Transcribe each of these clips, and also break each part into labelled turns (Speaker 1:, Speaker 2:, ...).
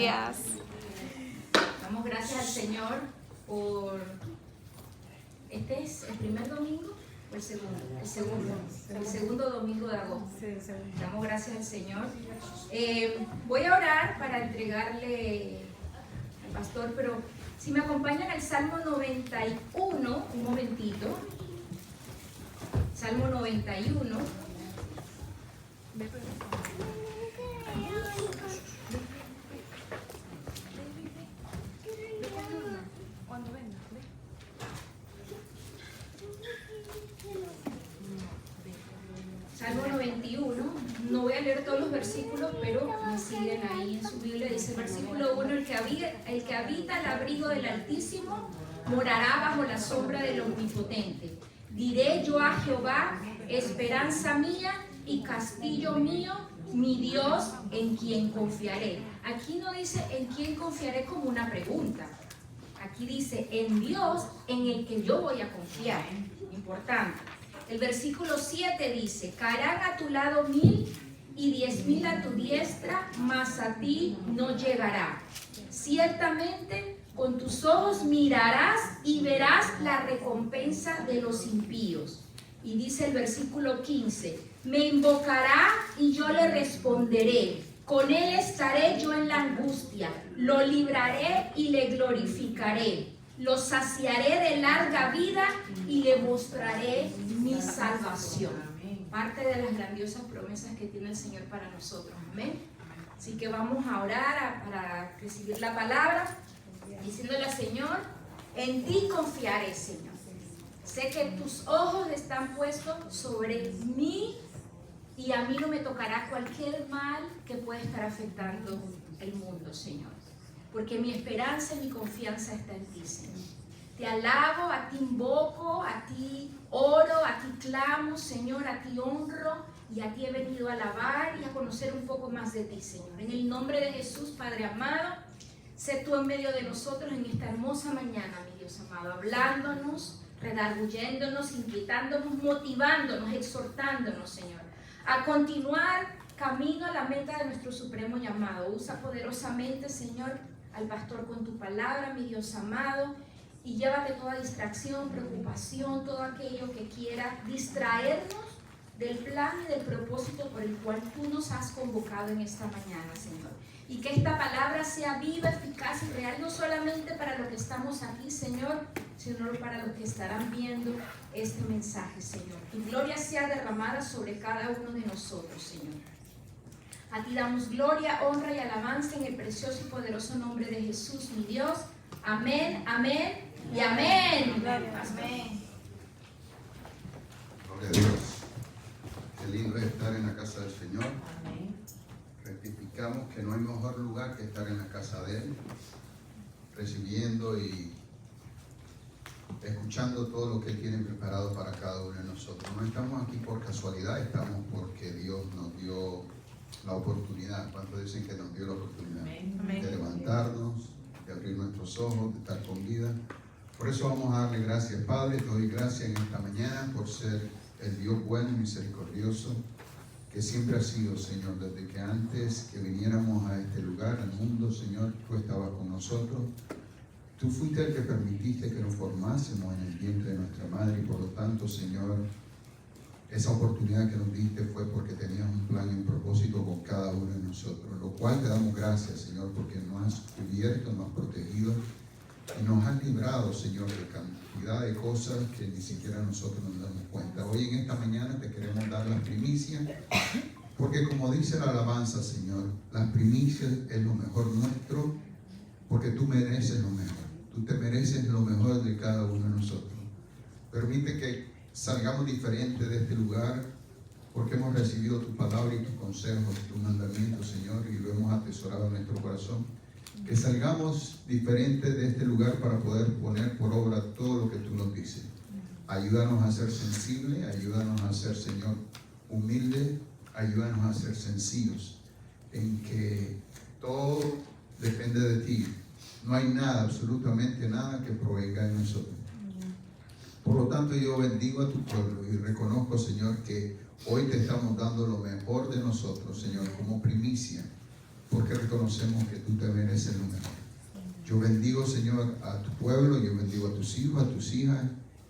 Speaker 1: días.
Speaker 2: Damos gracias al Señor por... ¿Este es el primer domingo o el segundo? El segundo domingo de agosto. Damos gracias al Señor. Voy a orar para entregarle al pastor, pero si me acompañan al Salmo 91, un momentito. Salmo 91. Salmo 91, no voy a leer todos los versículos, pero me siguen ahí en su Biblia. Dice el versículo 1, el que habita al abrigo del Altísimo morará bajo la sombra del Omnipotente. Diré yo a Jehová, esperanza mía y castillo mío, mi Dios en quien confiaré. Aquí no dice en quién confiaré como una pregunta. Aquí dice en Dios en el que yo voy a confiar. Importante. El versículo 7 dice, caerán a tu lado 1000 y 10,000 a tu diestra, mas a ti no llegará. Ciertamente con tus ojos mirarás y verás la recompensa de los impíos. Y dice el versículo 15, me invocará y yo le responderé. Con él estaré yo en la angustia, lo libraré y le glorificaré. Lo saciaré de larga vida y le mostraré mi salvación. Parte de las grandiosas promesas que tiene el Señor para nosotros. Amén. Así que vamos a orar para recibir la palabra, diciéndole al Señor, en ti confiaré, Señor. Sé que tus ojos están puestos sobre mí y a mí no me tocará cualquier mal que pueda estar afectando el mundo, Señor. Porque mi esperanza y mi confianza está en ti, Señor. Te alabo, a ti invoco, a ti oro, a ti clamo, Señor, a ti honro y a ti he venido a alabar y a conocer un poco más de ti, Señor. En el nombre de Jesús, Padre amado, sé tú en medio de nosotros en esta hermosa mañana, mi Dios amado, hablándonos, redarguyéndonos, inquietándonos, motivándonos, exhortándonos, Señor, a continuar camino a la meta de nuestro supremo llamado. Usa poderosamente, Señor, al pastor con tu palabra, mi Dios amado, y llévate toda distracción, preocupación, todo aquello que quiera distraernos del plan y del propósito por el cual tú nos has convocado en esta mañana, Señor. Y que esta palabra sea viva, eficaz y real, no solamente para los que estamos aquí, Señor, sino para los que estarán viendo este mensaje, Señor. Tu gloria sea derramada sobre cada uno de nosotros, Señor. A ti damos gloria, honra y alabanza en el precioso y poderoso nombre de Jesús, mi Dios. Amén, amén y amén. Amén.
Speaker 3: Gloria a Dios. Qué lindo es estar en la casa del Señor.
Speaker 2: Amén.
Speaker 3: Rectificamos que no hay mejor lugar que estar en la casa de Él, recibiendo y escuchando todo lo que Él tiene preparado para cada uno de nosotros. No estamos aquí por casualidad, estamos porque Dios nos dio la oportunidad. ¿Cuántos dicen que nos dio la oportunidad?
Speaker 2: Amén.
Speaker 3: De levantarnos, de abrir nuestros ojos, de estar con vida? Por eso vamos a darle gracias, Padre. Te doy gracias en esta mañana por ser el Dios bueno y misericordioso que siempre ha sido, Señor, desde que antes que viniéramos a este lugar, al mundo, Señor, tú estabas con nosotros. Tú fuiste el que permitiste que nos formásemos en el vientre de nuestra madre y por lo tanto, Señor, esa oportunidad que nos diste fue porque tenías un plan y un propósito con cada uno de nosotros, lo cual te damos gracias, Señor, porque nos has cubierto, nos has protegido y nos has librado, Señor, de cantidad de cosas que ni siquiera nosotros nos damos cuenta. Hoy en esta mañana te queremos dar las primicias, porque como dice la alabanza, Señor, las primicias es lo mejor nuestro, porque tú mereces lo mejor. Tú te mereces lo mejor de cada uno de nosotros. Permite que salgamos diferentes de este lugar, porque hemos recibido tu palabra y tus consejos, tus mandamientos, Señor, y lo hemos atesorado en nuestro corazón. Que salgamos diferentes de este lugar para poder poner por obra todo lo que tú nos dices. Ayúdanos a ser sensibles, ayúdanos a ser, Señor, humildes, ayúdanos a ser sencillos, en que todo depende de ti. No hay nada, absolutamente nada que provenga de nosotros. Por lo tanto, yo bendigo a tu pueblo y reconozco, Señor, que hoy te estamos dando lo mejor de nosotros, Señor, como primicia, porque reconocemos que tú te mereces lo mejor. Yo bendigo, Señor, a tu pueblo, yo bendigo a tus hijos, a tus hijas,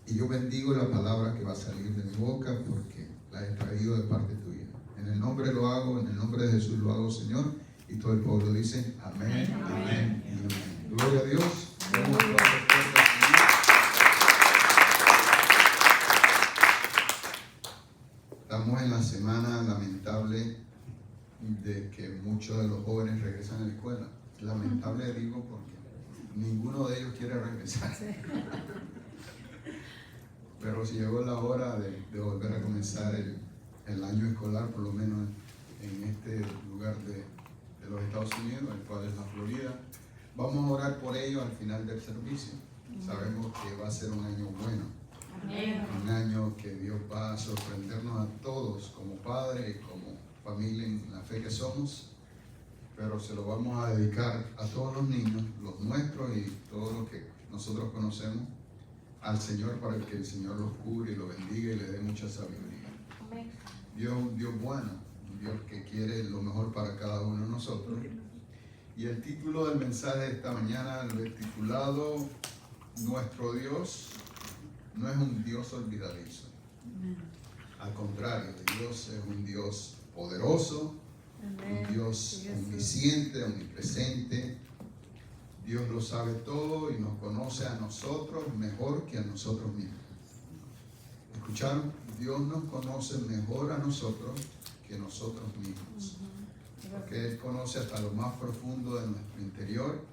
Speaker 3: y yo bendigo la palabra que va a salir de mi boca porque la he traído de parte tuya. En el nombre lo hago, en el nombre de Jesús lo hago, Señor, y todo el pueblo dice amén, amén y amén. Gloria a Dios. Estamos en la semana lamentable de que muchos de los jóvenes regresan a la escuela. Lamentable digo porque ninguno de ellos quiere regresar. Pero si llegó la hora de volver a comenzar el año escolar, por lo menos en este lugar de los Estados Unidos, el cual es la Florida, vamos a orar por ellos al final del servicio. Sabemos que va a ser un año bueno. Un año que Dios va a sorprendernos a todos como padres y como familia en la fe que somos, pero se lo vamos a dedicar a todos los niños, los nuestros y todos los que nosotros conocemos, al Señor, para que el Señor los cubre y los bendiga y le dé mucha sabiduría. Dios, un Dios bueno, un Dios que quiere lo mejor para cada uno de nosotros. Y el título del mensaje de esta mañana lo he titulado: Nuestro Dios no es un Dios olvidadizo. Al contrario, Dios es un Dios poderoso, un Dios omnisciente, omnipresente. Dios lo sabe todo y nos conoce a nosotros mejor que a nosotros mismos. ¿Escucharon? Dios nos conoce mejor a nosotros que nosotros mismos. Porque Él conoce hasta lo más profundo de nuestro interior,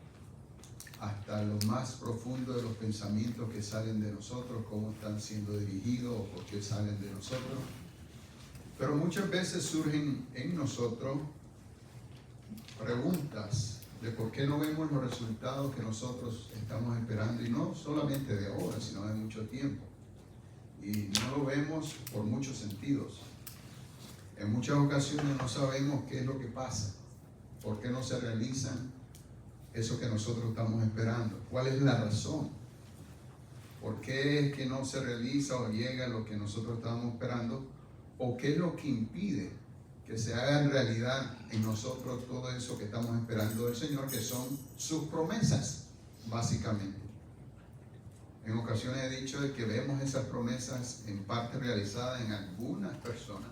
Speaker 3: hasta lo más profundo de los pensamientos que salen de nosotros, cómo están siendo dirigidos o por qué salen de nosotros. Pero muchas veces surgen en nosotros preguntas de por qué no vemos los resultados que nosotros estamos esperando, y no solamente de ahora, sino de mucho tiempo. Y no lo vemos por muchos sentidos. En muchas ocasiones no sabemos qué es lo que pasa, por qué no se realizan eso que nosotros estamos esperando, cuál es la razón, por qué es que no se realiza o llega lo que nosotros estamos esperando, o qué es lo que impide que se haga en realidad en nosotros todo eso que estamos esperando del Señor, que son sus promesas, básicamente. En ocasiones he dicho de que vemos esas promesas en parte realizadas en algunas personas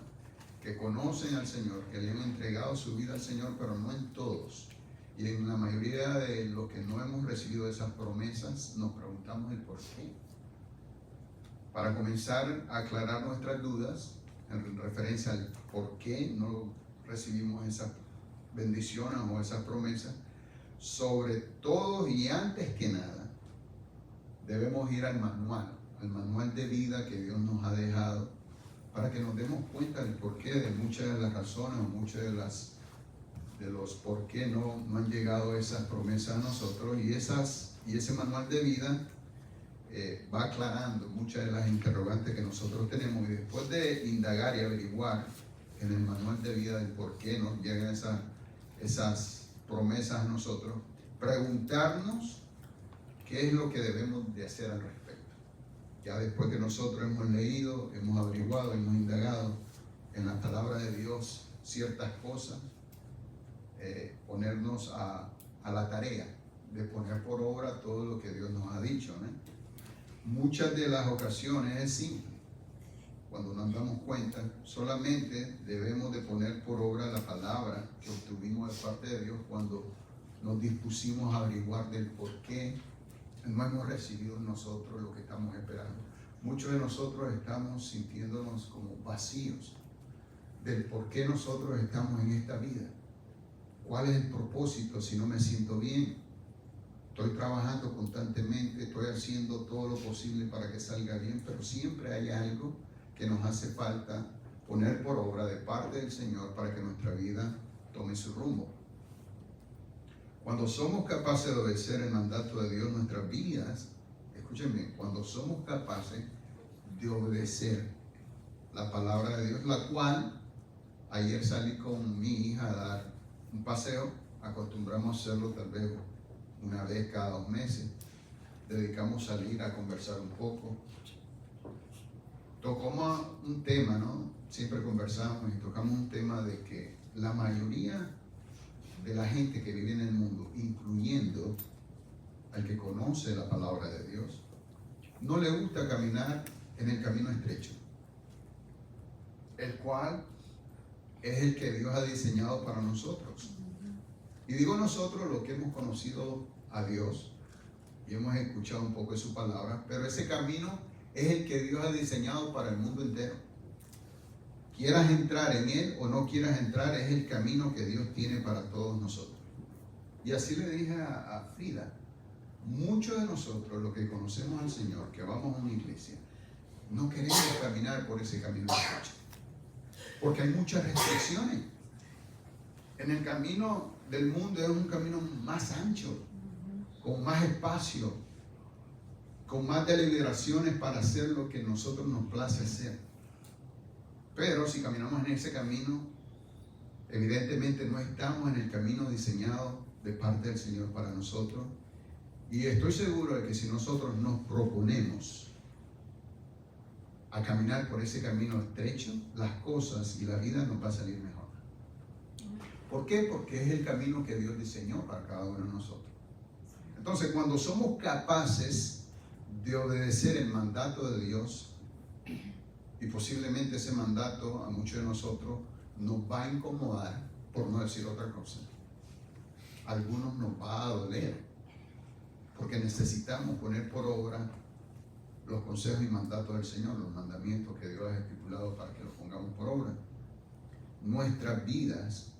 Speaker 3: que conocen al Señor, que le han entregado su vida al Señor, pero no en todos. Y en la mayoría de los que no hemos recibido esas promesas, nos preguntamos el por qué. Para comenzar a aclarar nuestras dudas en referencia al por qué no recibimos esas bendiciones o esas promesas, sobre todo y antes que nada, debemos ir al manual de vida que Dios nos ha dejado, para que nos demos cuenta del porqué de muchas de las razones o muchas de los por qué no han llegado esas promesas a nosotros, y ese manual de vida va aclarando muchas de las interrogantes que nosotros tenemos, y después de indagar y averiguar en el manual de vida del por qué nos llegan esas promesas a nosotros, preguntarnos qué es lo que debemos de hacer al respecto. Ya después que nosotros hemos leído, hemos averiguado, hemos indagado en la palabra de Dios ciertas cosas, ponernos a la tarea de poner por obra todo lo que Dios nos ha dicho, ¿no? Muchas de las ocasiones es simple. Cuando nos damos cuenta, solamente debemos de poner por obra la palabra que obtuvimos de parte de Dios cuando nos dispusimos a averiguar del por qué no hemos recibido nosotros lo que estamos esperando. Muchos de nosotros estamos sintiéndonos como vacíos del por qué nosotros estamos en esta vida. ¿Cuál es el propósito si no me siento bien? Estoy trabajando constantemente, estoy haciendo todo lo posible para que salga bien, pero siempre hay algo que nos hace falta poner por obra de parte del Señor para que nuestra vida tome su rumbo. Cuando somos capaces de obedecer el mandato de Dios en nuestras vidas, escuchen bien, cuando somos capaces de obedecer la palabra de Dios, la cual ayer salí con mi hija a dar un paseo, acostumbramos hacerlo tal vez una vez cada 2 meses, dedicamos a salir a conversar un poco. Tocamos un tema, ¿no? Siempre conversamos y tocamos un tema de que la mayoría de la gente que vive en el mundo, incluyendo al que conoce la palabra de Dios, no le gusta caminar en el camino estrecho, el cual es el que Dios ha diseñado para nosotros. Y digo nosotros, los que hemos conocido a Dios y hemos escuchado un poco de su palabra, pero ese camino es el que Dios ha diseñado para el mundo entero. Quieras entrar en él o no quieras entrar, es el camino que Dios tiene para todos nosotros. Y así le dije a Frida, muchos de nosotros, los que conocemos al Señor, que vamos a una iglesia, no queremos caminar por ese camino estrecho, porque hay muchas restricciones. En el camino del mundo es un camino más ancho, con más espacio, con más deliberaciones para hacer lo que a nosotros nos place hacer. Pero si caminamos en ese camino, evidentemente no estamos en el camino diseñado de parte del Señor para nosotros. Y estoy seguro de que si nosotros nos proponemos a caminar por ese camino estrecho, las cosas y la vida nos va a salir mejor. ¿Por qué? Porque es el camino que Dios diseñó para cada uno de nosotros. Entonces, cuando somos capaces de obedecer el mandato de Dios, y posiblemente ese mandato a muchos de nosotros nos va a incomodar, por no decir otra cosa. A algunos nos va a doler, porque necesitamos poner por obra los consejos y mandatos del Señor, los mandamientos que Dios ha estipulado para que los pongamos por obra. Nuestras vidas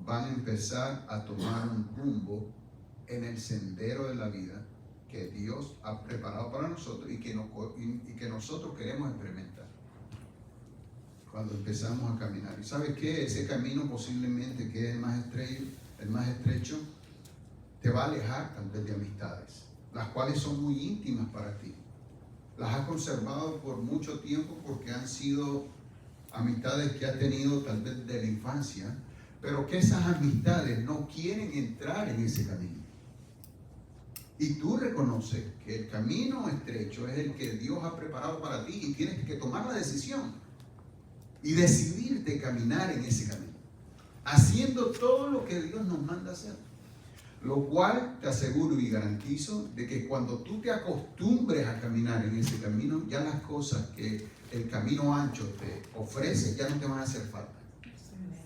Speaker 3: van a empezar a tomar un rumbo en el sendero de la vida que Dios ha preparado para nosotros y que nosotros queremos experimentar cuando empezamos a caminar. ¿Y sabes qué? Ese camino posiblemente que es el más estrecho, te va a alejar tal vez de amistades, las cuales son muy íntimas para ti. Las has conservado por mucho tiempo porque han sido amistades que has tenido tal vez de la infancia, pero que esas amistades no quieren entrar en ese camino. Y tú reconoces que el camino estrecho es el que Dios ha preparado para ti y tienes que tomar la decisión y decidirte caminar en ese camino, haciendo todo lo que Dios nos manda hacer. Lo cual te aseguro y garantizo de que cuando tú te acostumbres a caminar en ese camino, ya las cosas que el camino ancho te ofrece ya no te van a hacer falta.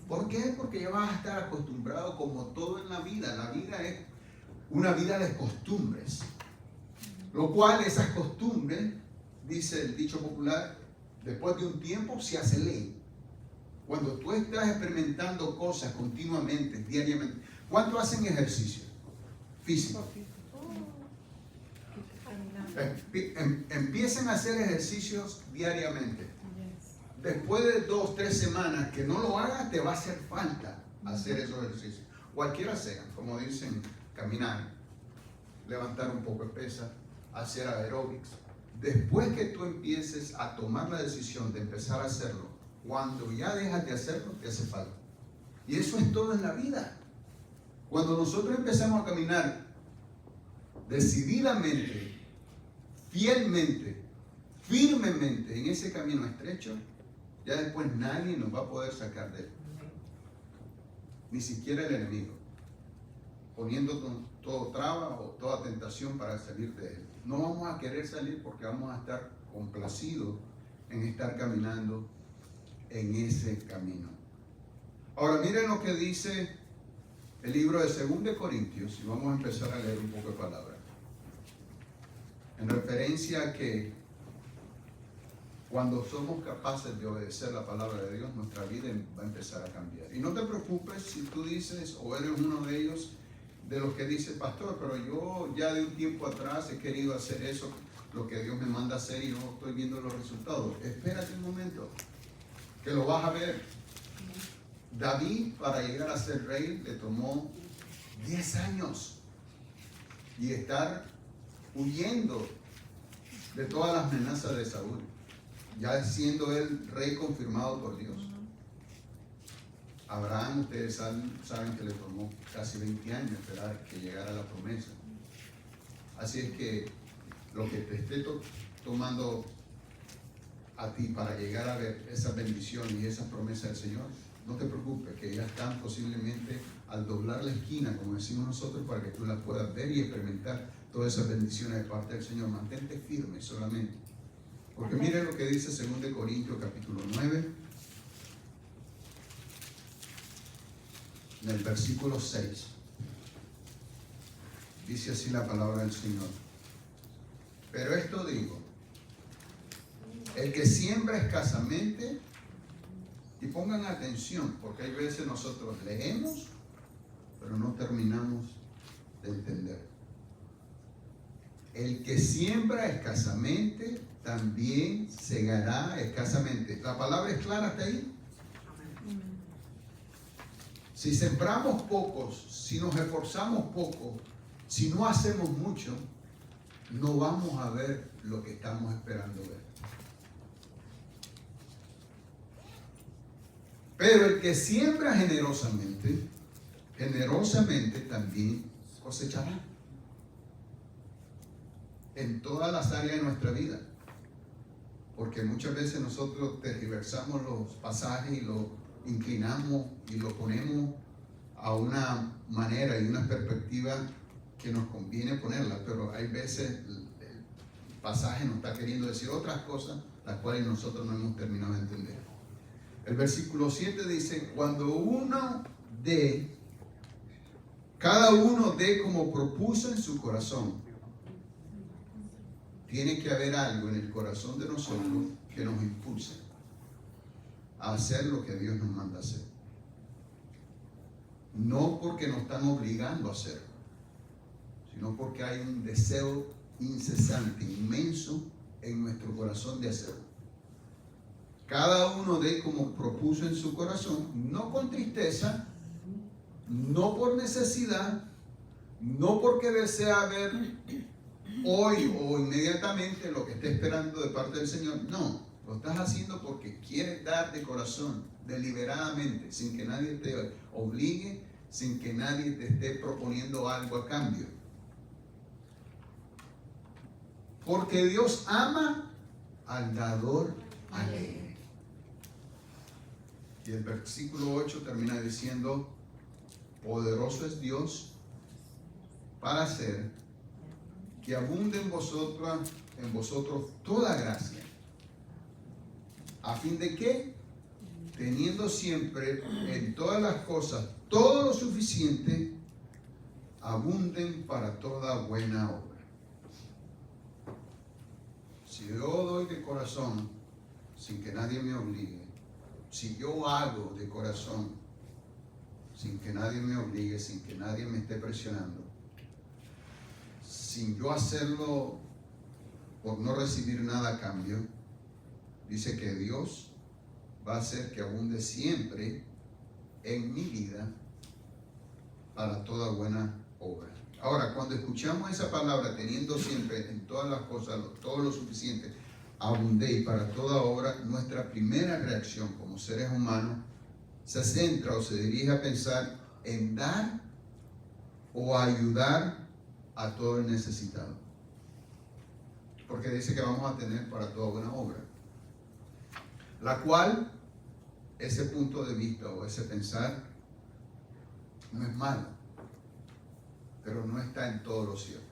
Speaker 3: ¿Por qué? Porque ya vas a estar acostumbrado, como todo en la vida. La vida es una vida de costumbres, lo cual esas costumbres, dice el dicho popular, después de un tiempo se hace ley. Cuando tú estás experimentando cosas continuamente, diariamente. ¿Cuánto hacen ejercicio físico? Empiecen a hacer ejercicios diariamente. Después de 2 o 3 semanas que no lo hagas, te va a hacer falta hacer esos ejercicios. Cualquiera sea, como dicen, caminar, levantar un poco de pesa, hacer aeróbics. Después que tú empieces a tomar la decisión de empezar a hacerlo, cuando ya dejas de hacerlo, te hace falta. Y eso es todo en la vida. Cuando nosotros empezamos a caminar decididamente, fielmente, firmemente en ese camino estrecho, ya después nadie nos va a poder sacar de él. Ni siquiera el enemigo, poniendo todo traba o toda tentación para salir de él. No vamos a querer salir porque vamos a estar complacidos en estar caminando en ese camino. Ahora miren lo que dice el libro de 2 Corintios, y vamos a empezar a leer un poco de palabra. En referencia a que cuando somos capaces de obedecer la palabra de Dios, nuestra vida va a empezar a cambiar. Y no te preocupes si tú dices, o eres uno de ellos, de los que dice, pastor, pero yo ya de un tiempo atrás he querido hacer eso, lo que Dios me manda hacer y no estoy viendo los resultados. Espérate un momento, que lo vas a ver. David, para llegar a ser rey, le tomó 10 años y estar huyendo de todas las amenazas de Saúl, ya siendo él rey confirmado por Dios. Abraham, ustedes saben que le tomó casi 20 años esperar que llegara la promesa. Así es que lo que te esté tomando a ti para llegar a ver esa bendición y esa promesa del Señor, no te preocupes, que ya están posiblemente al doblar la esquina, como decimos nosotros, para que tú las puedas ver y experimentar todas esas bendiciones de parte del Señor. Mantente firme solamente. Porque mire lo que dice 2 Corintios capítulo 9, en el versículo 6. Dice así la palabra del Señor. Pero esto digo, el que siembra escasamente, y pongan atención, porque hay veces nosotros leemos, pero no terminamos de entender. El que siembra escasamente, también segará escasamente. ¿La palabra es clara hasta ahí? Si sembramos pocos, si nos esforzamos poco, si no hacemos mucho, no vamos a ver lo que estamos esperando ver. Pero el que siembra generosamente, generosamente también cosechará. En todas las áreas de nuestra vida. Porque muchas veces nosotros tergiversamos los pasajes y lo inclinamos y lo ponemos a una manera y una perspectiva que nos conviene ponerla, pero hay veces el pasaje nos está queriendo decir otras cosas, las cuales nosotros no hemos terminado de entender. El versículo 7 dice, cuando uno dé, cada uno dé como propuso en su corazón. Tiene que haber algo en el corazón de nosotros que nos impulse a hacer lo que Dios nos manda hacer. No porque nos están obligando a hacerlo, sino porque hay un deseo incesante, inmenso en nuestro corazón de hacerlo. Cada uno dé como propuso en su corazón, no con tristeza, no por necesidad, no porque desea ver hoy o inmediatamente lo que esté esperando de parte del Señor. No, lo estás haciendo porque quieres dar de corazón, deliberadamente, sin que nadie te obligue, sin que nadie te esté proponiendo algo a cambio. Porque Dios ama al dador alegre. Y el versículo 8 termina diciendo, poderoso es Dios para hacer que abunde en vosotros toda gracia, a fin de que, teniendo siempre en todas las cosas todo lo suficiente, abunden para toda buena obra. Si yo doy de corazón, sin que nadie me obligue, si yo hago de corazón, sin que nadie me obligue, sin que nadie me esté presionando, sin yo hacerlo por no recibir nada a cambio, dice que Dios va a hacer que abunde siempre en mi vida para toda buena obra. Ahora, cuando escuchamos esa palabra, teniendo siempre en todas las cosas todo lo suficiente, abundéis para toda obra, nuestra primera reacción como seres humanos se centra o se dirige a pensar en dar o ayudar a todo el necesitado. Porque dice que vamos a tener para toda buena obra. La cual, ese punto de vista o ese pensar no es malo, pero no está en todo lo cierto.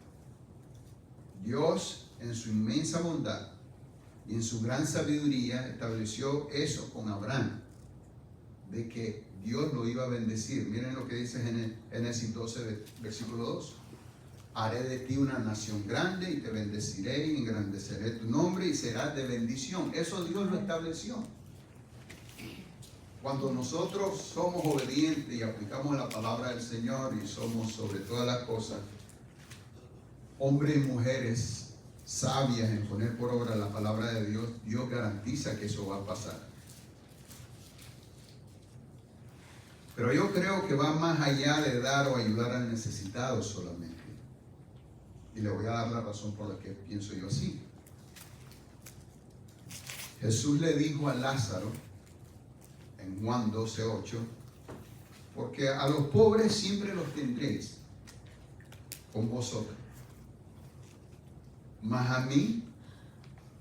Speaker 3: Dios, en su inmensa bondad y en su gran sabiduría, estableció eso con Abraham, de que Dios lo iba a bendecir. Miren lo que dice en Génesis 12, versículo 2. Haré de ti una nación grande y te bendeciré y engrandeceré tu nombre y serás de bendición. Eso Dios lo estableció. Cuando nosotros somos obedientes y aplicamos la palabra del Señor y somos sobre todas las cosas hombres y mujeres sabias en poner por obra la palabra de Dios, Dios garantiza que eso va a pasar. Pero yo creo que va más allá de dar o ayudar al necesitado solamente. Y le voy a dar la razón por la que pienso yo así. Jesús le dijo a Lázaro en Juan 12:8, porque a los pobres siempre los tendréis con vosotros, mas a mí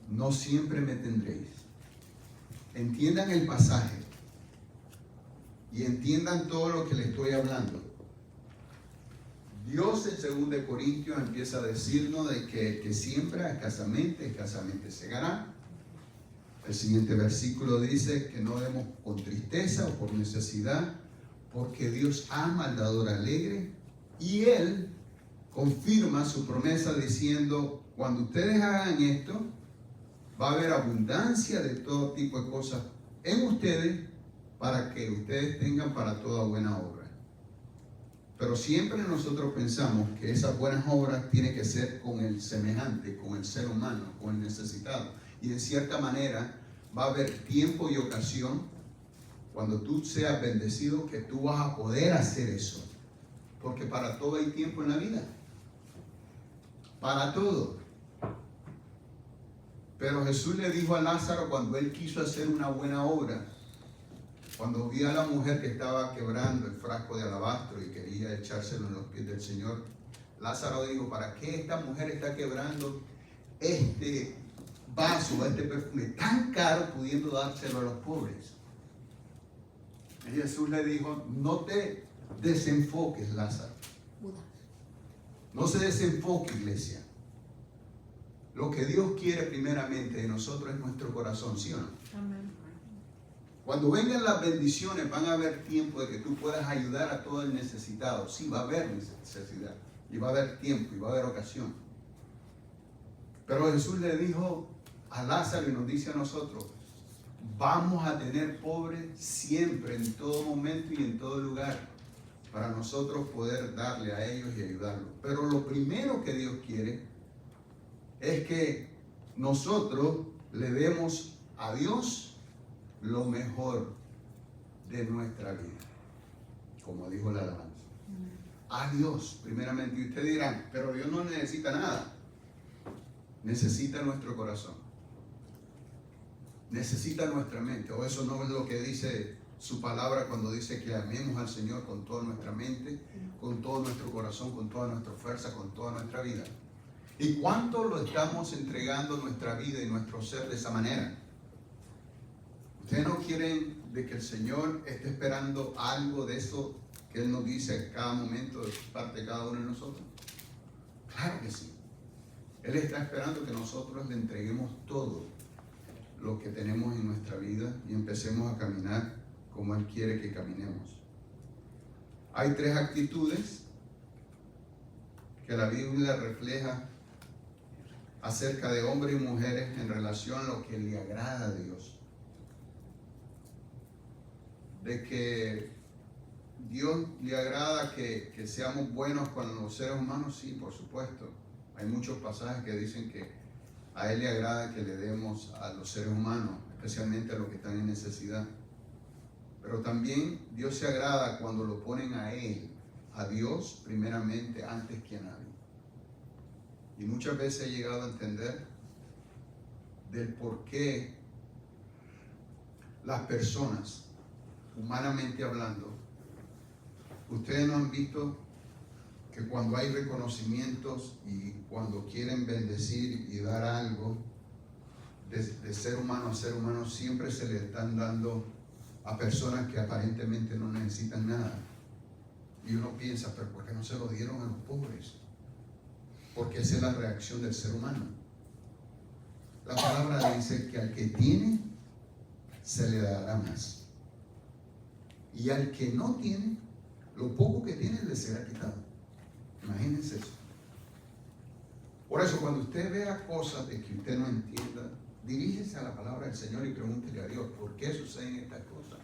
Speaker 3: no siempre me tendréis. Entiendan el pasaje y entiendan todo lo que les estoy hablando. Dios en 2 Corintios empieza a decirnos de que el que siembra escasamente segará. El siguiente versículo dice que no demos con tristeza o por necesidad, porque Dios ama al dador alegre, y Él confirma su promesa diciendo, cuando ustedes hagan esto, va a haber abundancia de todo tipo de cosas en ustedes, para que ustedes tengan para toda buena obra. Pero siempre nosotros pensamos que esas buenas obras tienen que ser con el semejante, con el ser humano, con el necesitado. Y de cierta manera va a haber tiempo y ocasión cuando tú seas bendecido que tú vas a poder hacer eso. Porque para todo hay tiempo en la vida. Para todo. Pero Jesús le dijo a Lázaro cuando él quiso hacer una buena obra, cuando vio a la mujer que estaba quebrando el frasco de alabastro y quería echárselo en los pies del Señor, Lázaro dijo, ¿para qué esta mujer está quebrando este vaso, este perfume tan caro, pudiendo dárselo a los pobres? Y Jesús le dijo, no te desenfoques, Lázaro. No se desenfoque, iglesia. Lo que Dios quiere primeramente de nosotros es nuestro corazón, ¿sí o no? Amén. Cuando vengan las bendiciones, van a haber tiempo de que tú puedas ayudar a todo el necesitado. Sí, va a haber necesidad, y va a haber tiempo, y va a haber ocasión. Pero Jesús le dijo a Lázaro y nos dice a nosotros, vamos a tener pobres siempre, en todo momento y en todo lugar, para nosotros poder darle a ellos y ayudarlos. Pero lo primero que Dios quiere es que nosotros le demos a Dios lo mejor de nuestra vida, como dijo la alabanza. A Dios primeramente. Y ustedes dirán, pero Dios no necesita nada. Necesita nuestro corazón, necesita nuestra mente. O eso no es lo que dice su palabra cuando dice que amemos al Señor con toda nuestra mente, con todo nuestro corazón, con toda nuestra fuerza, con toda nuestra vida. ¿Y cuánto lo estamos entregando nuestra vida y nuestro ser de esa manera? ¿Ustedes no quieren de que el Señor esté esperando algo de eso que Él nos dice a cada momento de parte de cada uno de nosotros? Claro que sí. Él está esperando que nosotros le entreguemos todo lo que tenemos en nuestra vida y empecemos a caminar como Él quiere que caminemos. Hay 3 actitudes que la Biblia refleja acerca de hombres y mujeres en relación a lo que le agrada a Dios. De que Dios le agrada que seamos buenos con los seres humanos, sí, por supuesto. Hay muchos pasajes que dicen que a Él le agrada que le demos a los seres humanos, especialmente a los que están en necesidad. Pero también Dios se agrada cuando lo ponen a Él, a Dios primeramente, antes que a nadie. Y muchas veces he llegado a entender del por qué las personas, humanamente hablando, ustedes no han visto que cuando hay reconocimientos y cuando quieren bendecir y dar algo de ser humano a ser humano, siempre se le están dando a personas que aparentemente no necesitan nada. Y uno piensa, pero ¿por qué no se lo dieron a los pobres? Porque esa es la reacción del ser humano. La palabra dice que al que tiene, se le dará más. Y al que no tiene, lo poco que tiene le será quitado. Imagínense eso. Por eso, cuando usted vea cosas de que usted no entienda, dirígese a la palabra del Señor y pregúntele a Dios, ¿por qué suceden estas cosas?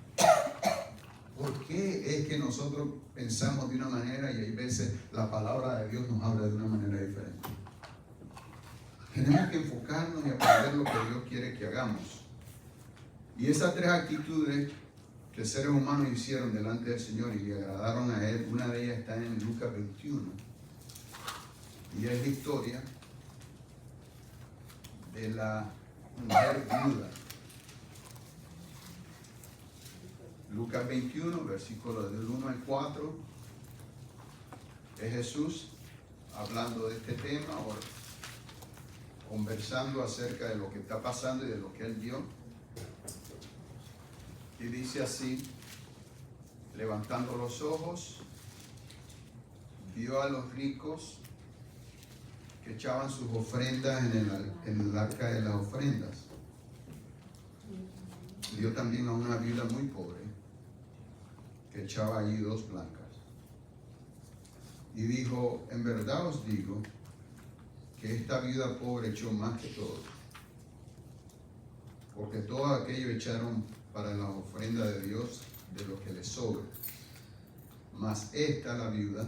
Speaker 3: ¿Por qué es que nosotros pensamos de una manera y hay veces la palabra de Dios nos habla de una manera diferente? Tenemos que enfocarnos y aprender lo que Dios quiere que hagamos. Y esas 3 actitudes que seres humanos hicieron delante del Señor y le agradaron a Él, una de ellas está en Lucas 21. Y es la historia de la mujer viuda. Lucas 21, versículos del 1 al 4, es Jesús hablando de este tema o conversando acerca de lo que está pasando y de lo que Él vio. Y dice así, levantando los ojos, vio a los ricos que echaban sus ofrendas en el arca de las ofrendas. Vio también a una viuda muy pobre que echaba allí 2 blancas. Y dijo, en verdad os digo que esta viuda pobre echó más que todos, porque todo aquello echaron para la ofrenda de Dios de lo que les sobra. Mas esta, la viuda,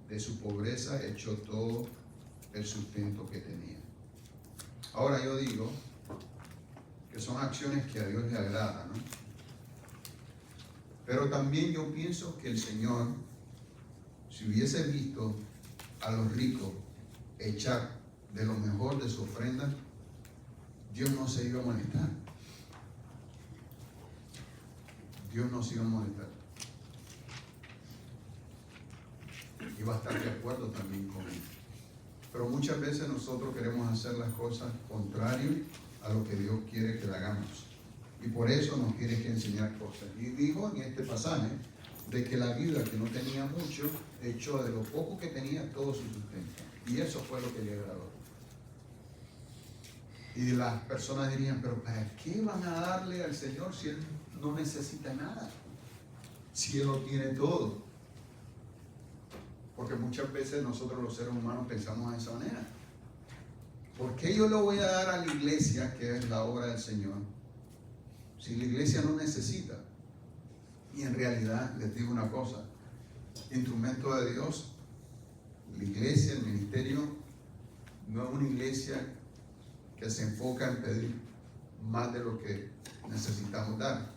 Speaker 3: de su pobreza echó todo el sustento que tenía. Ahora yo digo que son acciones que a Dios le agradan, ¿no? Pero también yo pienso que el Señor, si hubiese visto a los ricos echar de lo mejor de su ofrenda, Dios no se iba a molestar. Dios no se iba a molestar. Iba a estar de acuerdo también con él. Pero muchas veces nosotros queremos hacer las cosas contrario a lo que Dios quiere que le hagamos. Y por eso nos tiene que enseñar cosas. Y dijo en este pasaje de que la viuda que no tenía mucho, echó de lo poco que tenía todo su sustento. Y eso fue lo que le agradó. Y las personas dirían, pero ¿para qué van a darle al Señor si Él no necesita nada? Si Él lo tiene todo. Porque muchas veces nosotros los seres humanos pensamos de esa manera. ¿Por qué yo le voy a dar a la iglesia, que es la obra del Señor, si la iglesia no necesita? Y en realidad les digo una cosa, instrumento de Dios, la iglesia, el ministerio, no es una iglesia que se enfoca en pedir más de lo que necesitamos dar.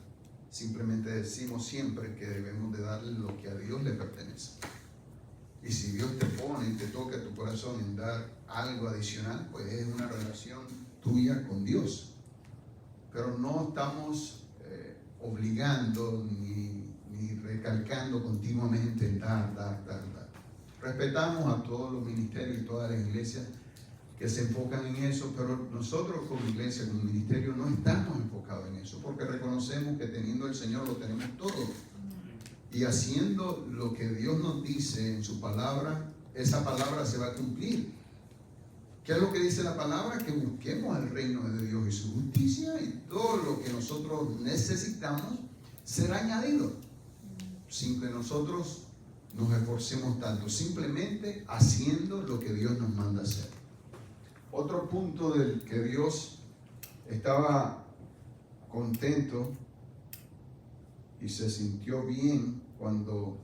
Speaker 3: Simplemente decimos siempre que debemos de darle lo que a Dios le pertenece. Y si Dios te pone y te toca tu corazón en dar algo adicional, pues es una relación tuya con Dios. Pero no estamos obligando ni recalcando continuamente en dar. Respetamos a todos los ministerios y todas las iglesias que se enfocan en eso, pero nosotros como iglesia, como ministerio, no estamos enfocados en eso, porque reconocemos que teniendo el Señor lo tenemos todo. Y haciendo lo que Dios nos dice en su palabra, esa palabra se va a cumplir. ¿Qué es lo que dice la palabra? Que busquemos el reino de Dios y su justicia, y todo lo que nosotros necesitamos será añadido. Sin que nosotros nos esforcemos tanto, simplemente haciendo lo que Dios nos manda hacer. Otro punto del que Dios estaba contento y se sintió bien cuando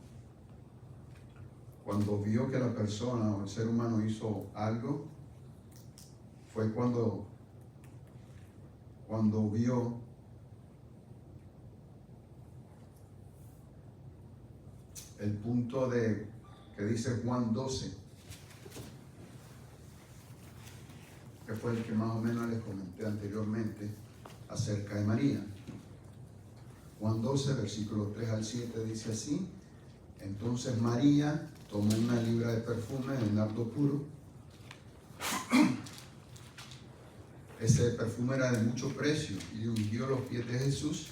Speaker 3: vio que la persona o el ser humano hizo algo, fue cuando vio el punto que dice Juan 12, que fue el que más o menos les comenté anteriormente acerca de María. Juan 12, versículos 3 al 7 dice así: entonces María tomó una libra de perfume de nardo puro. Ese perfume era de mucho precio, y ungió los pies de Jesús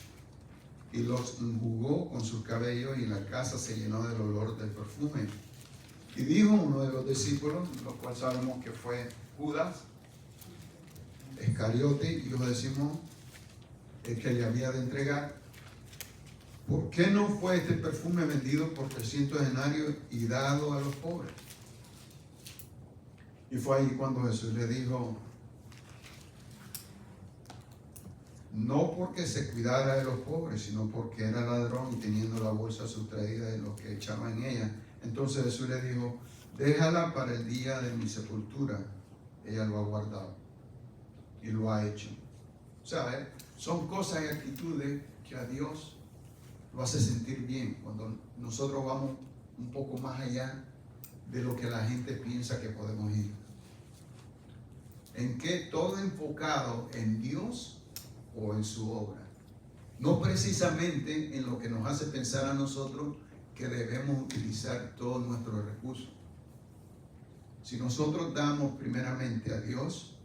Speaker 3: y los enjugó con sus cabellos, y la casa se llenó del olor del perfume. Y dijo uno de los discípulos, lo cual sabemos que fue Judas Iscariote, hijo de Simón, el que le había de entregar: ¿por qué no fue este perfume vendido por 300 denarios y dado a los pobres? Y fue ahí cuando Jesús le dijo, no porque se cuidara de los pobres, sino porque era ladrón y teniendo la bolsa sustraída de los que echaban en ella. Entonces Jesús le dijo, déjala para el día de mi sepultura. Ella lo ha guardado y lo ha hecho. O sea, son cosas y actitudes que a Dios lo hace sentir bien cuando nosotros vamos un poco más allá de lo que la gente piensa que podemos ir. ¿En qué? Todo enfocado en Dios o en su obra. No precisamente en lo que nos hace pensar a nosotros que debemos utilizar todos nuestros recursos. Si nosotros damos primeramente a Dios,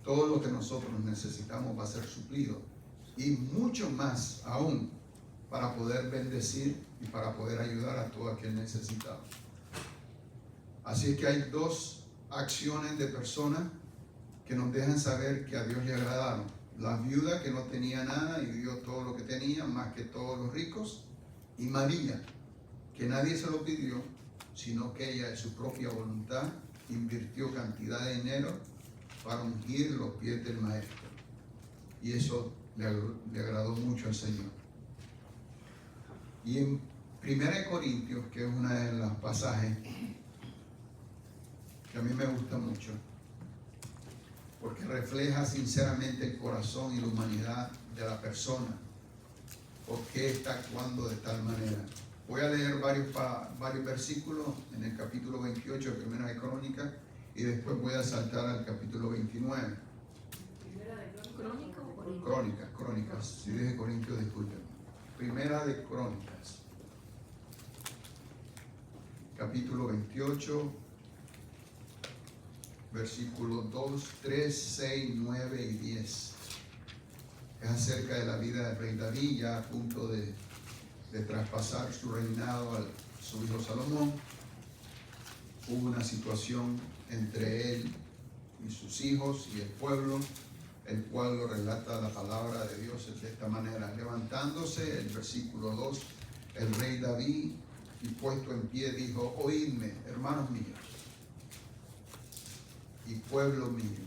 Speaker 3: todo lo que nosotros necesitamos va a ser suplido, y mucho más aún para poder bendecir y para poder ayudar a todo aquel necesitado. Así es que hay dos acciones de personas que nos dejan saber que a Dios le agradaron. La viuda que no tenía nada y dio todo lo que tenía, más que todos los ricos. Y María, que nadie se lo pidió, sino que ella de su propia voluntad invirtió cantidad de dinero para ungir los pies del Maestro. Y eso le agradó mucho al Señor. Y en 1 Corintios, que es una de las pasajes que a mí me gusta mucho, porque refleja sinceramente el corazón y la humanidad de la persona, por qué está actuando de tal manera. Voy a leer varios versículos en el capítulo 28 de Primera de Crónicas y después voy a saltar al capítulo 29. Crónicas. Si dije Corintios, disculpen. Primera de Crónicas, capítulo 28, versículos 2, 3, 6, 9 y 10. Es acerca de la vida del rey David, ya a punto de traspasar su reinado a su hijo Salomón. Hubo una situación entre él y sus hijos y el pueblo, el cual lo relata la palabra de Dios de esta manera. Levantándose, el versículo 2, el rey David, y puesto en pie, dijo: oídme, hermanos míos y pueblo mío,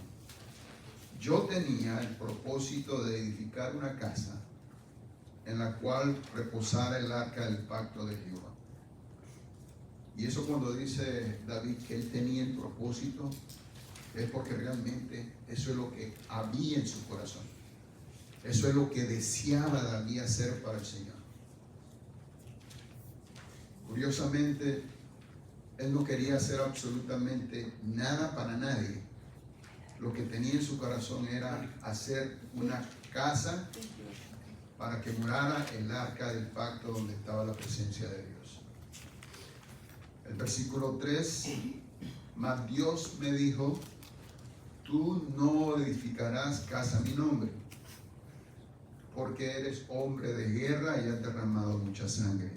Speaker 3: yo tenía el propósito de edificar una casa en la cual reposara el arca del pacto de Jehová. Y eso, cuando dice David que él tenía el propósito, es porque realmente eso es lo que había en su corazón. Eso es lo que deseaba David hacer para el Señor. Curiosamente, él no quería hacer absolutamente nada para nadie. Lo que tenía en su corazón era hacer una casa para que morara el arca del pacto donde estaba la presencia de Dios. El versículo 3, mas Dios me dijo: tú no edificarás casa a mi nombre, porque eres hombre de guerra y has derramado mucha sangre.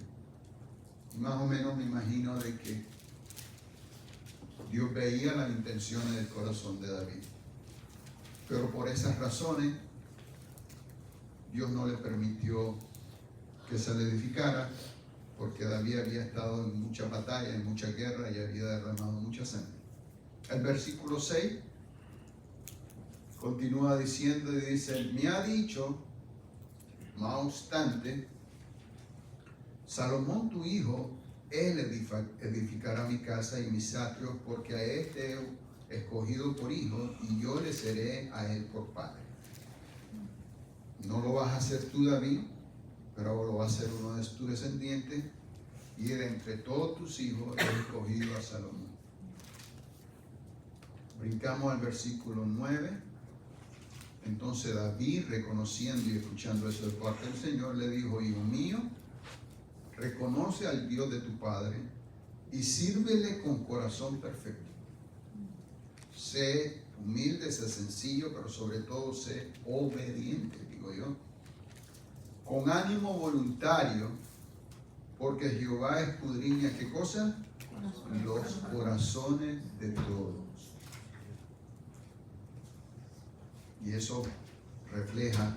Speaker 3: Y más o menos me imagino de que Dios veía las intenciones del corazón de David. Pero por esas razones, Dios no le permitió que se le edificara, porque David había estado en mucha batalla, en mucha guerra y había derramado mucha sangre. El versículo 6 continúa diciendo y dice: me ha dicho, no obstante, Salomón tu hijo, él edificará mi casa y mis atrios, porque a este he escogido por hijo y yo le seré a él por padre. No lo vas a hacer tú, David, pero lo va a hacer uno de tus descendientes, y de entre todos tus hijos he escogido a Salomón. Brincamos al versículo 9. Entonces David, reconociendo y escuchando eso de parte del Señor, le dijo: hijo mío, reconoce al Dios de tu padre y sírvele con corazón perfecto. Sé humilde, sé sencillo, pero sobre todo sé obediente, digo yo, con ánimo voluntario, porque Jehová escudriña, ¿qué cosa? Los corazones de todos. Y eso refleja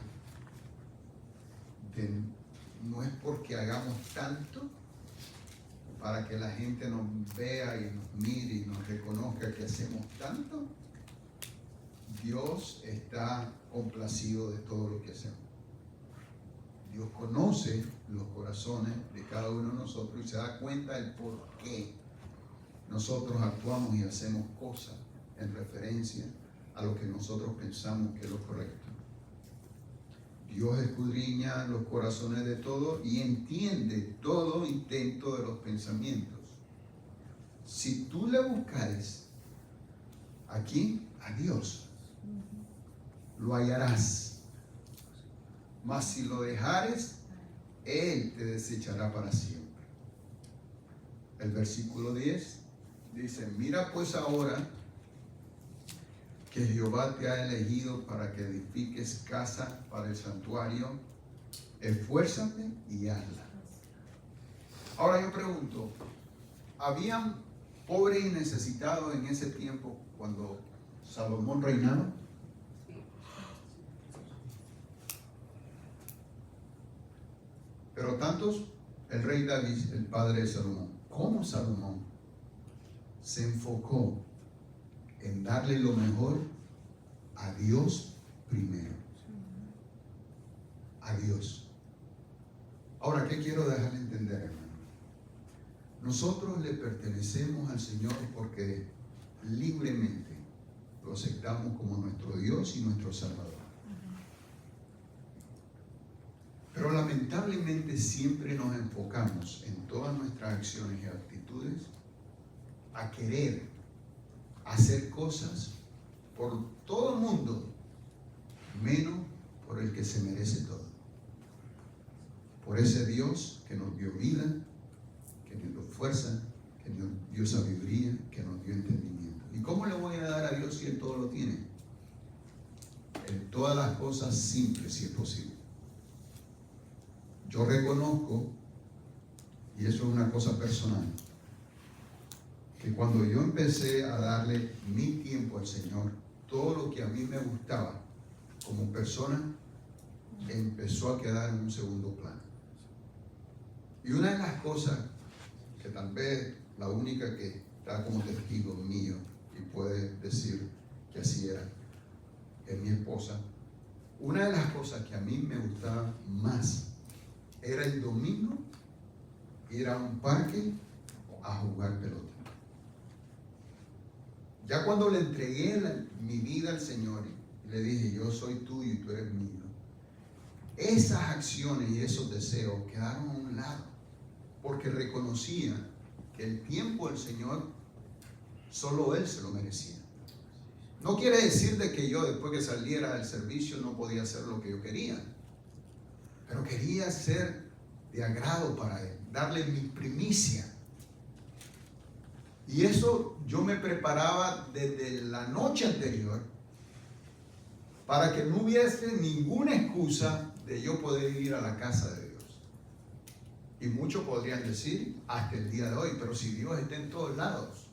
Speaker 3: que no es porque hagamos tanto para que la gente nos vea y nos mire y nos reconozca que hacemos tanto. Dios está complacido de todo lo que hacemos. Dios conoce los corazones de cada uno de nosotros y se da cuenta del por qué nosotros actuamos y hacemos cosas en referencia a lo que nosotros pensamos que es lo correcto. Dios escudriña los corazones de todos y entiende todo intento de los pensamientos. Si tú le buscares aquí a Dios, lo hallarás. Mas si lo dejares, Él te desechará para siempre. El versículo 10 dice: mira pues ahora que Jehová te ha elegido para que edifiques casa para el santuario, esfuérzate y hazla. Ahora yo pregunto, ¿habían pobres y necesitados en ese tiempo cuando Salomón reinaba? Pero tantos, el rey David, el padre de Salomón, como Salomón se enfocó en darle lo mejor a Dios primero. A Dios. Ahora, ¿qué quiero dejarle entender, hermano? Nosotros le pertenecemos al Señor porque libremente lo aceptamos como nuestro Dios y nuestro Salvador. Pero lamentablemente siempre nos enfocamos en todas nuestras acciones y actitudes a querer hacer cosas por todo el mundo, menos por el que se merece todo. Por ese Dios que nos dio vida, que nos dio fuerza, que nos dio sabiduría, que nos dio entendimiento. ¿Y cómo le voy a dar a Dios si Él todo lo tiene? En todas las cosas simples, si es posible. Yo reconozco, y eso es una cosa personal, que cuando yo empecé a darle mi tiempo al Señor, todo lo que a mí me gustaba como persona empezó a quedar en un segundo plano. Y una de las cosas que tal vez la única que está como testigo mío y puede decir que así era, es mi esposa. Una de las cosas que a mí me gustaba más era el domingo ir a un parque a jugar pelota. Ya cuando le entregué mi vida al Señor y le dije, yo soy tuyo y tú eres mío, esas acciones y esos deseos quedaron a un lado, porque reconocía que el tiempo del Señor solo Él se lo merecía. No quiere decir de que yo después que saliera del servicio no podía hacer lo que yo quería, pero quería ser de agrado para Él, darle mi primicia. Y eso yo me preparaba desde la noche anterior para que no hubiese ninguna excusa de yo poder ir a la casa de Dios. Y muchos podrían decir hasta el día de hoy, pero si Dios está en todos lados,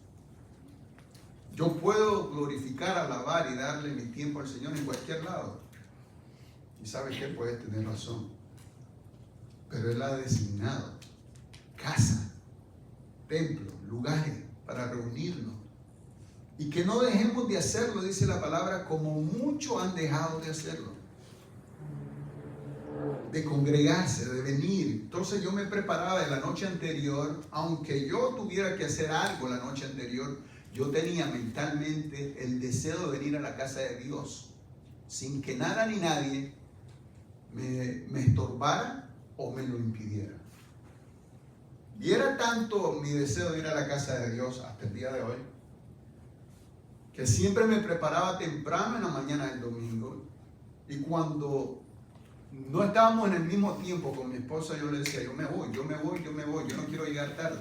Speaker 3: yo puedo glorificar, alabar y darle mi tiempo al Señor en cualquier lado. Y sabes que puedes tener razón, pero Él ha designado casa, templo, lugares para reunirnos. Y que no dejemos de hacerlo, dice la palabra, como muchos han dejado de hacerlo. De congregarse, de venir. Entonces yo me preparaba de la noche anterior, aunque yo tuviera que hacer algo la noche anterior, yo tenía mentalmente el deseo de venir a la casa de Dios, sin que nada ni nadie me estorbara o me lo impidiera. Y era tanto mi deseo de ir a la casa de Dios hasta el día de hoy, que siempre me preparaba temprano en la mañana del domingo, y cuando no estábamos en el mismo tiempo con mi esposa, yo le decía, yo me voy, yo no quiero llegar tarde.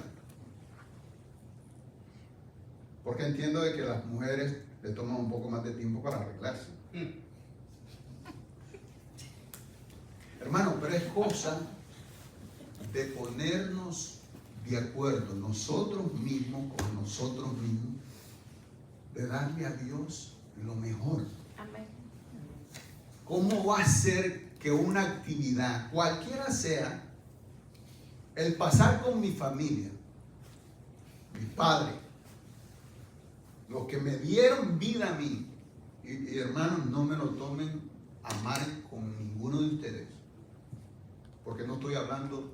Speaker 3: Porque entiendo de que las mujeres le toman un poco más de tiempo para arreglarse. Hermano, pero es cosa de ponernos de acuerdo nosotros mismos con nosotros mismos, de darle a Dios lo mejor.
Speaker 2: Amén.
Speaker 3: ¿Cómo va a ser que una actividad, cualquiera sea, el pasar con mi familia, mis padres, los que me dieron vida a mí, y hermanos, no me lo tomen a mal con ninguno de ustedes, porque no estoy hablando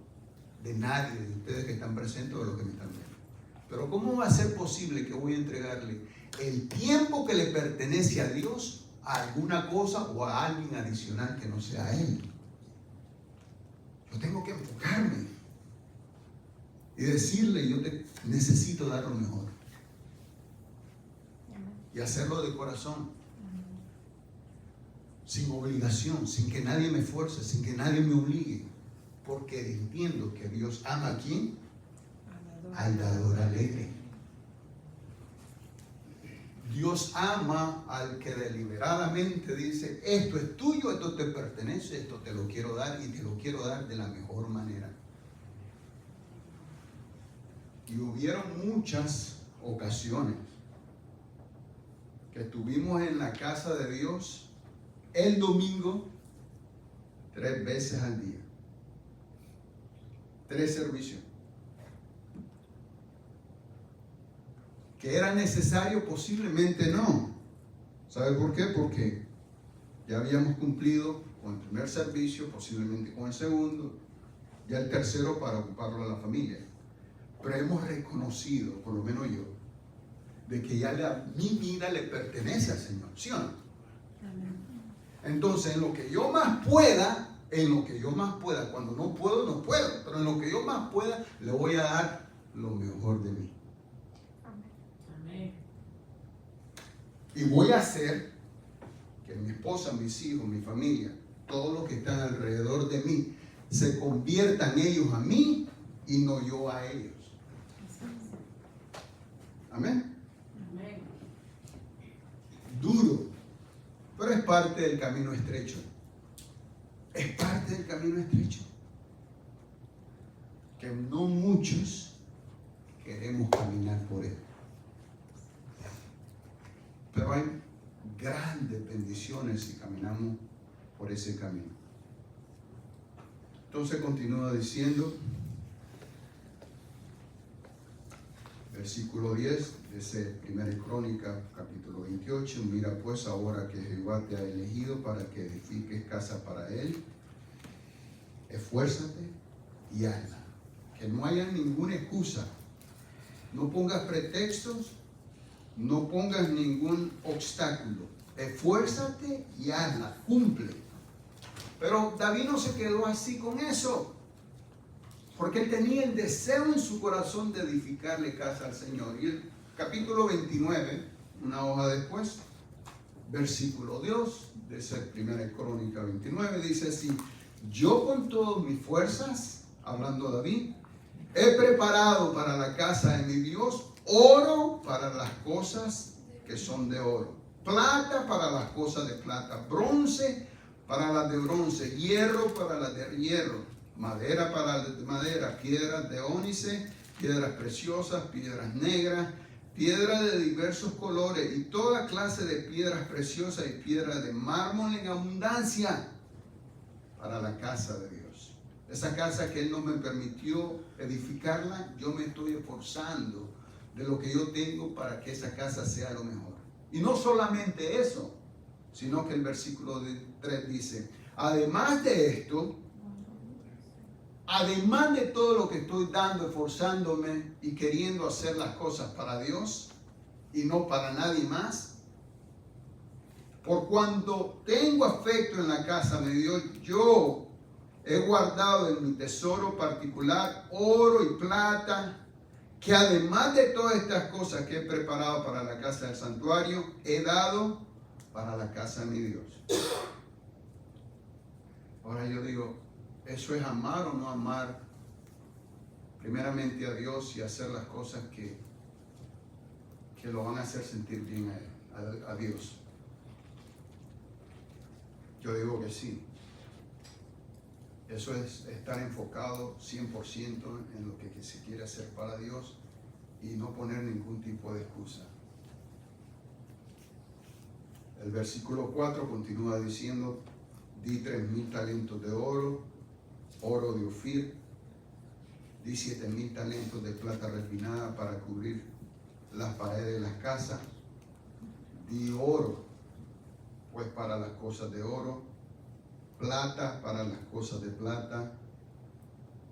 Speaker 3: de nadie de ustedes que están presentes o de los que me están viendo. Pero ¿cómo va a ser posible que voy a entregarle el tiempo que le pertenece a Dios a alguna cosa o a alguien adicional que no sea Él? Yo tengo que enfocarme y decirle, yo te necesito dar lo mejor. Y hacerlo de corazón, sin obligación, sin que nadie me fuerce, sin que nadie me obligue, porque entiendo que Dios ama a ¿quién? Al dador alegre. Dios ama al que deliberadamente dice, esto es tuyo, esto te pertenece, esto te lo quiero dar y te lo quiero dar de la mejor manera. Y hubieron muchas ocasiones que estuvimos en la casa de Dios el domingo 3 veces al día. 3 servicios. ¿Que era necesario? Posiblemente no. ¿Sabe por qué? Porque ya habíamos cumplido con el primer servicio, posiblemente con el segundo, ya el tercero para ocuparlo a la familia. Pero hemos reconocido, por lo menos yo, de que ya mi vida le pertenece al Señor, ¿sí o no? Entonces, en lo que yo más pueda, cuando no puedo, no puedo, pero en lo que yo más pueda, le voy a dar lo mejor de mí.
Speaker 1: Amén.
Speaker 3: Y voy a hacer que mi esposa, mis hijos, mi familia, todos los que están alrededor de mí, se conviertan ellos a mí y no yo a ellos. Amén.
Speaker 1: Amén.
Speaker 3: Duro, pero es parte del camino estrecho. Es parte del camino estrecho. Que no muchos queremos caminar por él. Pero hay grandes bendiciones si caminamos por ese camino. Entonces continúa diciendo, versículo 10, dice 1 Crónica, capítulo 28, mira pues ahora que Jehová te ha elegido para que edifiques casa para él, esfuérzate y hazla. Que no haya ninguna excusa, no pongas pretextos, no pongas ningún obstáculo, esfuérzate y hazla, cumple. Pero David no se quedó así con eso, porque él tenía el deseo en su corazón de edificarle casa al Señor. Y el capítulo 29, una hoja después, versículo 2, de ser 1 Crónica 29, dice así: yo con todas mis fuerzas, hablando David, he preparado para la casa de mi Dios oro para las cosas que son de oro, plata para las cosas de plata, bronce para las de bronce, hierro para las de hierro, madera para las de madera, piedras de ónice, piedras preciosas, piedras negras, piedras de diversos colores y toda clase de piedras preciosas y piedras de mármol en abundancia para la casa de Dios. Esa casa que Él no me permitió edificarla, yo me estoy esforzando de lo que yo tengo para que esa casa sea lo mejor. Y no solamente eso, sino que el versículo 3 dice, además de esto, además de todo lo que estoy dando, esforzándome y queriendo hacer las cosas para Dios y no para nadie más, por cuanto tengo afecto en la casa de Dios, yo he guardado en mi tesoro particular oro y plata, que además de todas estas cosas que he preparado para la casa del santuario, he dado para la casa de mi Dios. Ahora yo digo, ¿eso es amar o no amar primeramente a Dios y hacer las cosas que lo van a hacer sentir bien a Dios? Yo digo que sí. Eso es estar enfocado 100% en lo que se quiere hacer para Dios y no poner ningún tipo de excusa. El versículo 4 continúa diciendo, di 3,000 talentos de oro, oro de Ofir, di 7,000 talentos de plata refinada para cubrir las paredes de las casas, di oro, pues para las cosas de oro, plata para las cosas de plata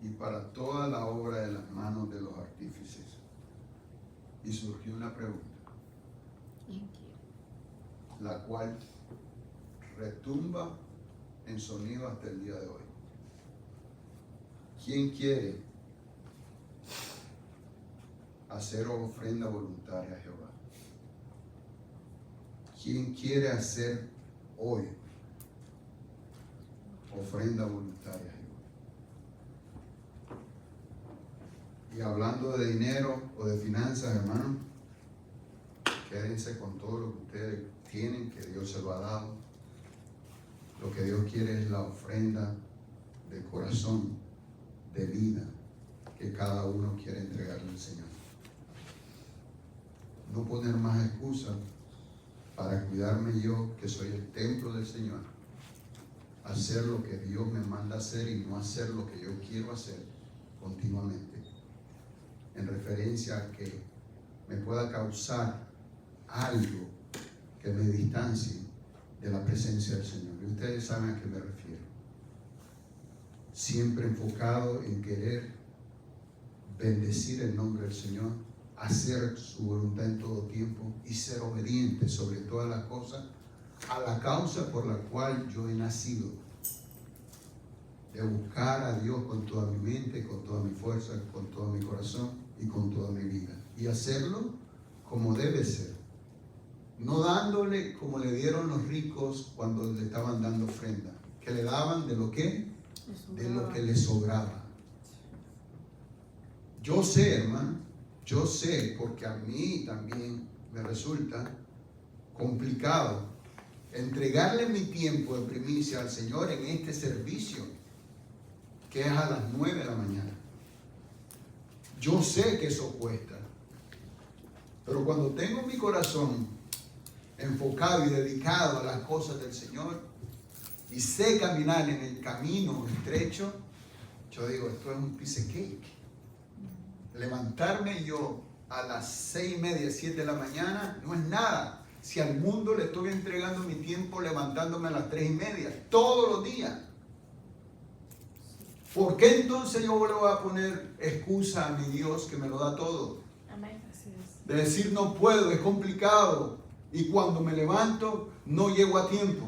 Speaker 3: y para toda la obra de las manos de los artífices. Y surgió una pregunta, la cual retumba en sonido hasta el día de hoy. ¿Quién quiere hacer ofrenda voluntaria a Jehová? ¿Quién quiere hacer hoy ofrenda voluntaria a Jehová? Y hablando de dinero o de finanzas, hermano, quédense con todo lo que ustedes tienen, que Dios se lo ha dado. Lo que Dios quiere es la ofrenda de corazón, de vida, que cada uno quiere entregarle al Señor. no poner más excusas para cuidarme yo, que soy el templo del Señor, hacer lo que Dios me manda hacer y no hacer lo que yo quiero hacer continuamente, en referencia a que me pueda causar algo que me distancie de la presencia del Señor. Y ustedes saben a qué me refiero. Siempre enfocado en querer bendecir el nombre del Señor, hacer su voluntad en todo tiempo y ser obediente sobre todas las cosas a la causa por la cual yo he nacido, de buscar a Dios con toda mi mente, con toda mi fuerza, con todo mi corazón y con toda mi vida, y hacerlo como debe ser, no dándole como le dieron los ricos cuando le estaban dando ofrenda, que le daban de lo que les sobraba. Yo sé, hermano, yo sé, porque a mí también me resulta complicado entregarle mi tiempo de primicia al Señor en este servicio, que es a las 9 de la mañana. Yo sé que eso cuesta, pero cuando tengo mi corazón enfocado y dedicado a las cosas del Señor y sé caminar en el camino estrecho, yo digo, esto es un piece of cake. Levantarme yo a las 6:30, 7 de la mañana no es nada. Si al mundo le estoy entregando mi tiempo levantándome a las 3:30 todos los días, ¿por qué entonces yo le voy a poner excusa a mi Dios que me lo da todo?
Speaker 1: Amén. Así es.
Speaker 3: De decir no puedo, es complicado, y cuando me levanto no llego a tiempo.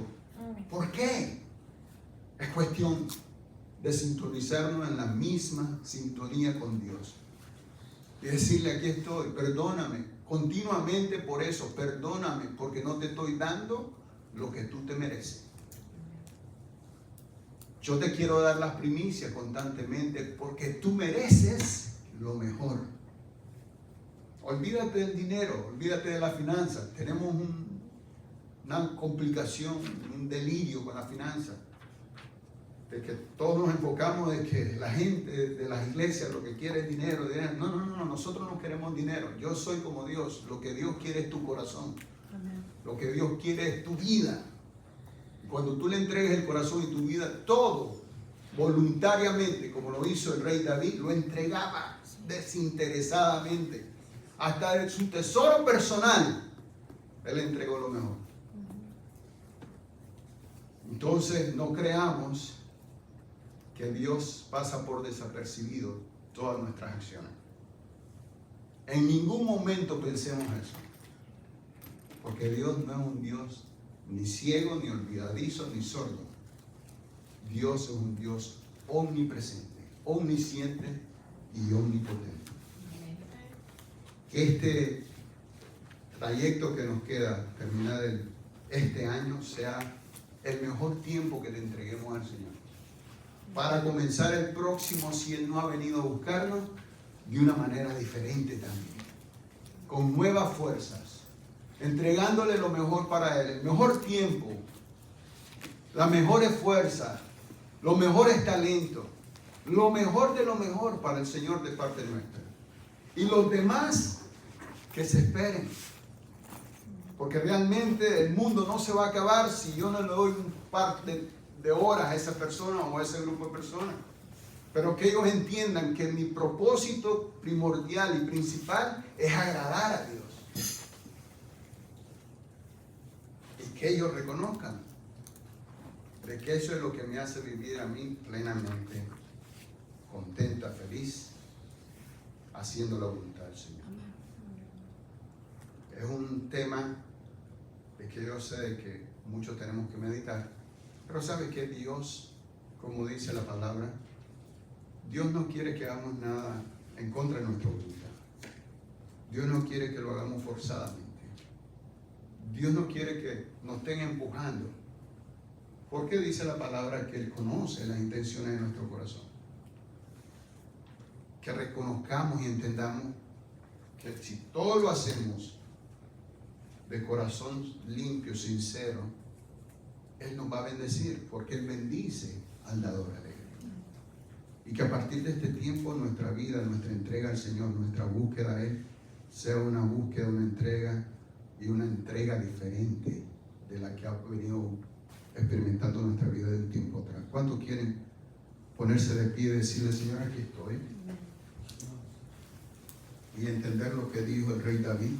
Speaker 3: ¿Por qué? Es cuestión de sintonizarnos en la misma sintonía con Dios y decirle, aquí estoy, perdóname continuamente por eso, perdóname porque no te estoy dando lo que tú te mereces. Yo te quiero dar las primicias constantemente porque tú mereces lo mejor. Olvídate del dinero, olvídate de la finanza. Tenemos una complicación, un delirio con la finanza, de que todos nos enfocamos de que la gente de las iglesias lo que quiere es dinero, dinero. No, nosotros no queremos dinero. Yo soy como Dios. Lo que Dios quiere es tu corazón.
Speaker 1: Amén.
Speaker 3: Lo que Dios quiere es tu vida. Cuando tú le entregues el corazón y tu vida, todo voluntariamente, como lo hizo el rey David, lo entregaba desinteresadamente. Hasta de su tesoro personal, él entregó lo mejor. Entonces, no creamos que Dios pasa por desapercibido todas nuestras acciones. En ningún momento pensemos eso. Porque Dios no es un Dios ni ciego, ni olvidadizo, ni sordo. Dios es un Dios omnipresente, omnisciente y omnipotente. Que este trayecto que nos queda, terminar este año, sea el mejor tiempo que le entreguemos al Señor. Para comenzar el próximo, si Él no ha venido a buscarnos, de una manera diferente también. Con nuevas fuerzas. Entregándole lo mejor para Él, el mejor tiempo, las mejores fuerzas, los mejores talentos, lo mejor de lo mejor para el Señor de parte nuestra. Y los demás que se esperen. Porque realmente el mundo no se va a acabar si yo no le doy un par de horas a esa persona o a ese grupo de personas. Pero que ellos entiendan que mi propósito primordial y principal es agradar a Dios. Y que ellos reconozcan de que eso es lo que me hace vivir a mí plenamente contenta, feliz, haciendo la voluntad del Señor. Es un tema de que yo sé de que muchos tenemos que meditar, pero sabe que Dios, como dice la palabra, Dios no quiere que hagamos nada en contra de nuestra voluntad. Dios no quiere que lo hagamos forzadamente. Dios no quiere que nos estén empujando. Porque dice la palabra que Él conoce las intenciones de nuestro corazón. Que reconozcamos y entendamos que si todo lo hacemos de corazón limpio, sincero, Él nos va a bendecir, porque Él bendice al dador alegre. Y que a partir de este tiempo nuestra vida, nuestra entrega al Señor, nuestra búsqueda a Él, sea una búsqueda, una entrega y una entrega diferente de la que ha venido experimentando nuestra vida de un tiempo atrás. ¿Cuántos quieren ponerse de pie y decirle, Señor, aquí estoy? Y entender lo que dijo el rey David,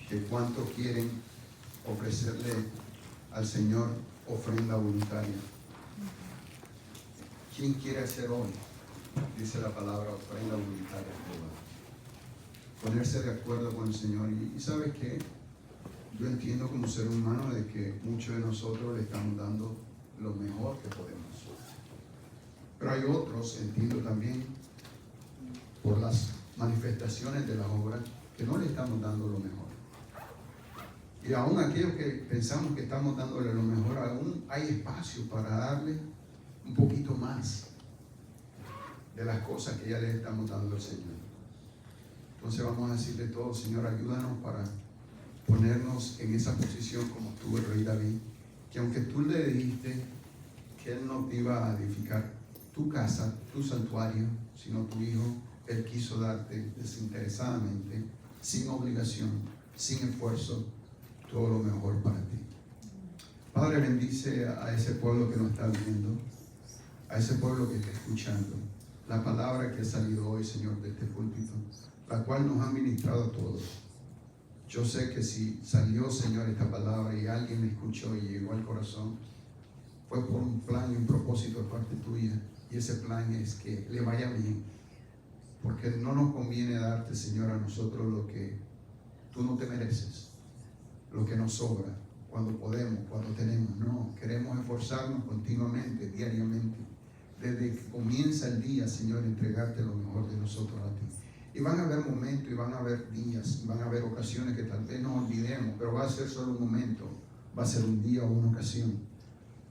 Speaker 3: que cuántos quieren ofrecerle al Señor ofrenda voluntaria. ¿Quién quiere hacer hoy? Dice la palabra ofrenda voluntaria. Ponerse de acuerdo con el Señor. Y ¿sabes qué? Yo entiendo como ser humano de que muchos de nosotros le estamos dando lo mejor que podemos. Pero hay otros, entiendo también, por las manifestaciones de la obra, que no le estamos dando lo mejor. Y aún aquellos que pensamos que estamos dándole lo mejor, aún hay espacio para darle un poquito más de las cosas que ya le estamos dando al Señor. Entonces vamos a decirle todo, Señor, ayúdanos para ponernos en esa posición como estuvo el rey David, que aunque tú le dijiste que él no te iba a edificar tu casa, tu santuario, sino tu hijo, él quiso darte desinteresadamente, sin obligación, sin esfuerzo, todo lo mejor para ti. Padre, bendice a ese pueblo que nos está viendo, a ese pueblo que está escuchando la palabra que ha salido hoy, Señor, de este púlpito, la cual nos ha ministrado a todos. Yo sé que si salió, Señor, esta palabra y alguien la escuchó y llegó al corazón, fue por un plan y un propósito de parte tuya, y ese plan es que le vaya bien, porque no nos conviene darte, Señor, a nosotros lo que tú no te mereces, lo que nos sobra, cuando podemos, cuando tenemos. No, queremos esforzarnos continuamente, diariamente, desde que comienza el día, Señor, entregarte lo mejor de nosotros a ti. Y van a haber momentos, y van a haber días, y van a haber ocasiones que tal vez nos olvidemos, pero va a ser solo un momento, va a ser un día o una ocasión.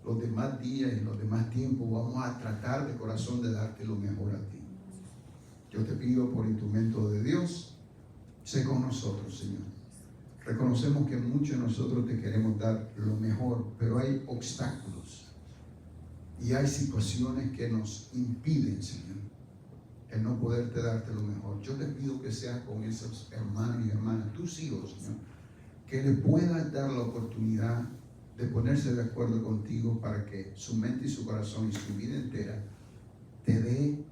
Speaker 3: Los demás días y los demás tiempos vamos a tratar de corazón de darte lo mejor a ti. Yo te pido por instrumento de Dios, sé con nosotros, Señor. Reconocemos que muchos de nosotros te queremos dar lo mejor, pero hay obstáculos y hay situaciones que nos impiden, Señor, el no poderte darte lo mejor. Yo te pido que seas con esos hermanos y hermanas, tus hijos, Señor, que le puedas dar la oportunidad de ponerse de acuerdo contigo para que su mente y su corazón y su vida entera te dé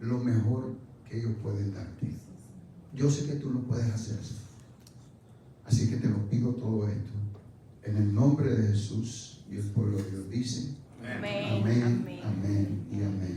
Speaker 3: lo mejor que ellos pueden darte. Yo sé que tú lo puedes hacer, Señor. Así que te lo pido todo esto en el nombre de Jesús, y el pueblo de Dios dice amén, amén, amén y amén.